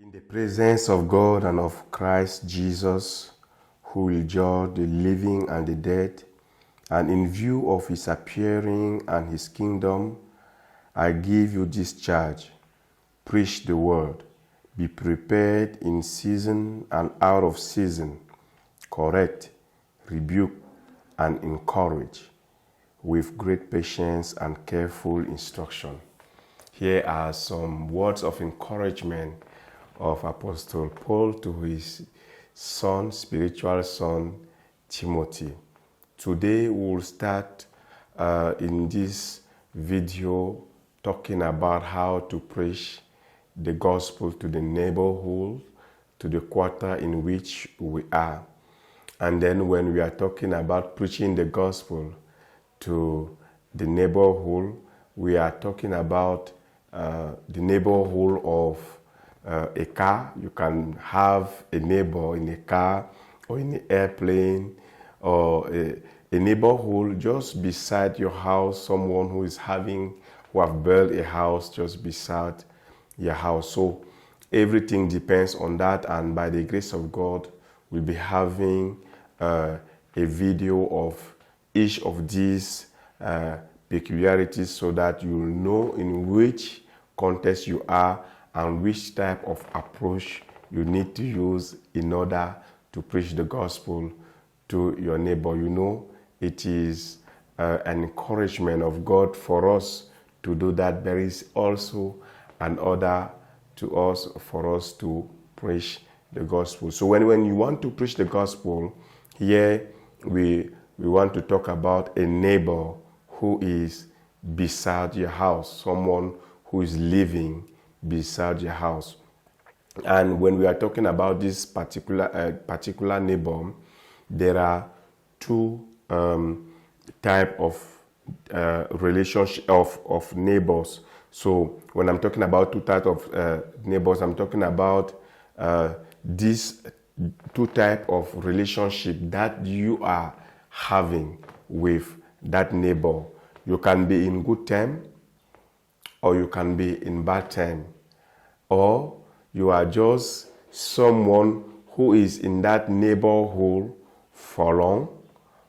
In the presence of God and of Christ Jesus, who will judge the living and the dead, and in view of his appearing and his kingdom, I give you this charge. Preach the word. Be prepared in season and out of season. Correct, rebuke, and encourage with great patience and careful instruction. Here are some words of encouragement of Apostle Paul to his son, spiritual son, Timothy. Today we will start in this video talking about how to preach the gospel to the neighborhood, to the quarter in which we are. And then when we are talking about preaching the gospel to the neighborhood, we are talking about the neighborhood of a car. You can have a neighbor in a car or in an airplane, or a neighborhood just beside your house, someone who have built a house just beside your house. So everything depends on that, and by the grace of God, we'll be having a video of each of these peculiarities so that you'll know in which context you are and which type of approach you need to use in order to preach the gospel to your neighbor. You know, it is an encouragement of God for us to do that. There is also an order to us for us to preach the gospel. So when you want to preach the gospel, here we want to talk about a neighbor who is beside your house, someone who is living beside your house. And when we are talking about this particular neighbor, there are two type of relationship of neighbors. So when I'm talking about two types of neighbors, I'm talking about these two type of relationship that you are having with that neighbor. You can be in good term, or you can be in bad term, or you are just someone who is in that neighborhood for long,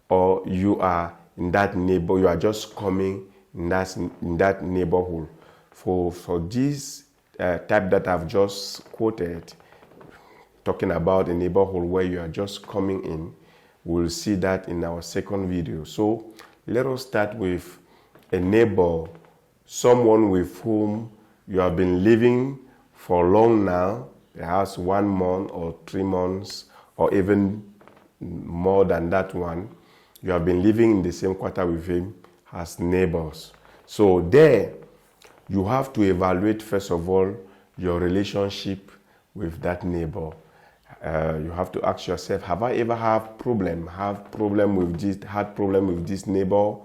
or you are in that neighbor, you are just coming in that neighborhood. For this type that I've just quoted, talking about a neighborhood where you are just coming in, we'll see that in our second video. So let us start with a neighbor, someone with whom you have been living for long now, perhaps 1 month or 3 months, or even more than that one. You have been living in the same quarter with him as neighbors. So there, you have to evaluate, first of all, your relationship with that neighbor. You have to ask yourself, have I ever had problem with this neighbor,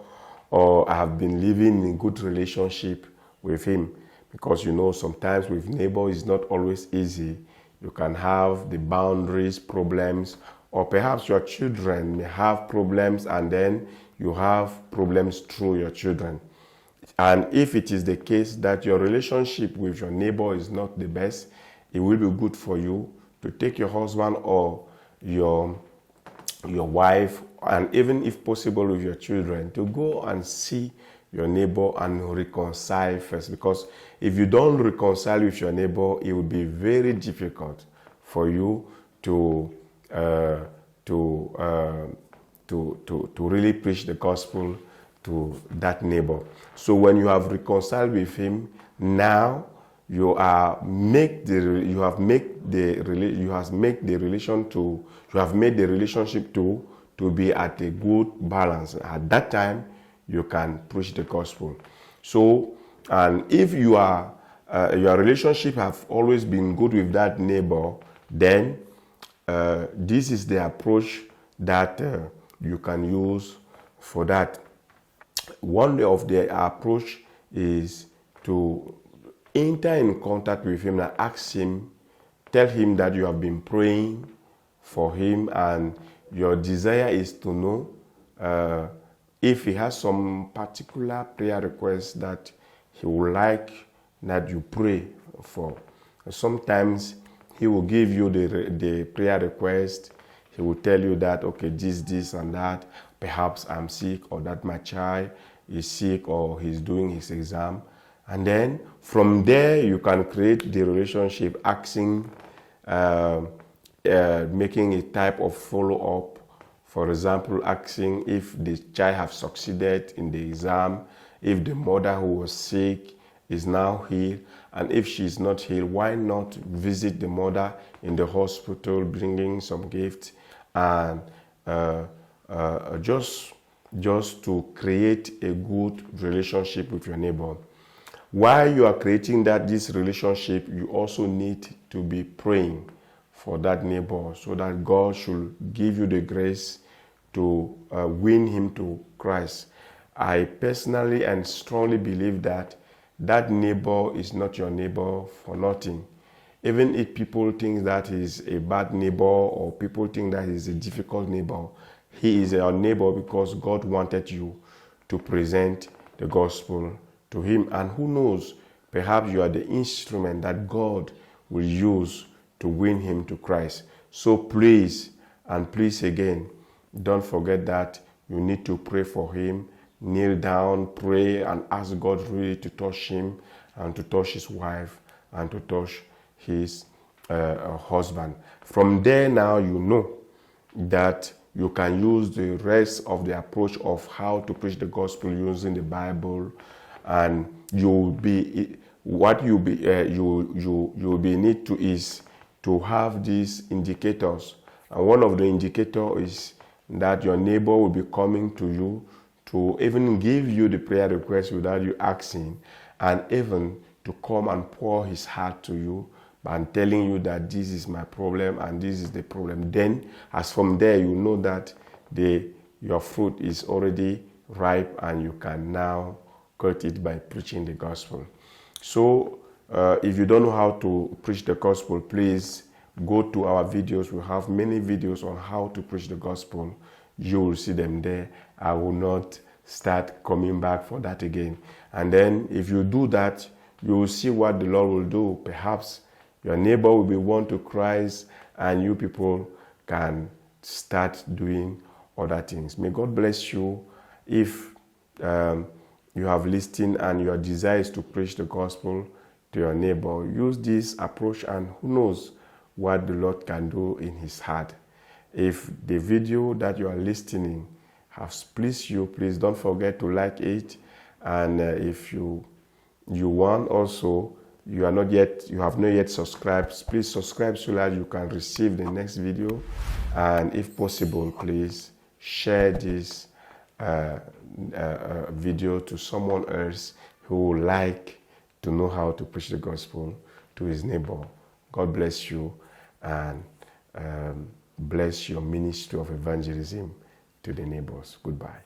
or I have been living in good relationship with him? Because you know, sometimes with neighbor it's not always easy. You can have the boundaries problems, or perhaps your children may have problems, and then you have problems through your children. And if it is the case that your relationship with your neighbor is not the best, it will be good for you to take your husband or your wife, and even if possible with your children, to go and see your neighbor and reconcile first. Because if you don't reconcile with your neighbor, it will be very difficult for you to really preach the gospel to that neighbor. So when you have reconciled with him, now you have made the relationship to be at a good balance. At that time, you can preach the gospel. So, and if your relationship have always been good with that neighbor, then this is the approach that you can use for that. One of the approach is to enter in contact with him and ask him, tell him that you have been praying for him and your desire is to know if he has some particular prayer request that he would like that you pray for. Sometimes He will give you the prayer request. He will tell you that, okay, this, and that. Perhaps I'm sick, or that my child is sick, or he's doing his exam. And then from there, you can create the relationship, asking, making a type of follow-up. For example, asking if the child have succeeded in the exam, if the mother who was sick is now healed, and if she is not healed, why not visit the mother in the hospital, bringing some gifts, and just to create a good relationship with your neighbor. While you are creating this relationship, you also need to be praying for that neighbor, so that God should give you the grace to win him to Christ. I personally and strongly believe that neighbor is not your neighbor for nothing. Even if people think that he's a bad neighbor, or people think that he's a difficult neighbor, he is your neighbor because God wanted you to present the gospel to him. And who knows, perhaps you are the instrument that God will use to win him to Christ. So please, and please again, don't forget that you need to pray for him. Kneel down, pray, and ask God really to touch him, and to touch his wife, and to touch his husband. From there now, you know that you can use the rest of the approach of how to preach the gospel using the Bible, and you'll be need to is to have these indicators. And one of the indicators is that your neighbor will be coming to you to even give you the prayer request without you asking, and even to come and pour his heart to you and telling you that this is my problem and this is the problem. Then, as from there, you know that your fruit is already ripe, and you can now cut it by preaching the gospel. So, if you don't know how to preach the gospel, please go to our videos. We have many videos on how to preach the gospel. You will see them there. I will not start coming back for that again. And then if you do that, you will see what the Lord will do. Perhaps your neighbor will be won to Christ, and you people can start doing other things. May God bless you. If you have listened and your desire is to preach the gospel to your neighbor, use this approach, and who knows what the Lord can do in his heart. If the video that you are listening has pleased you, please don't forget to like it. And if you want also, you have not yet subscribed, please subscribe so that you can receive the next video. And if possible, please share this video to someone else who would like to know how to preach the gospel to his neighbor. God bless you, and bless your ministry of evangelism to the neighbors. Goodbye.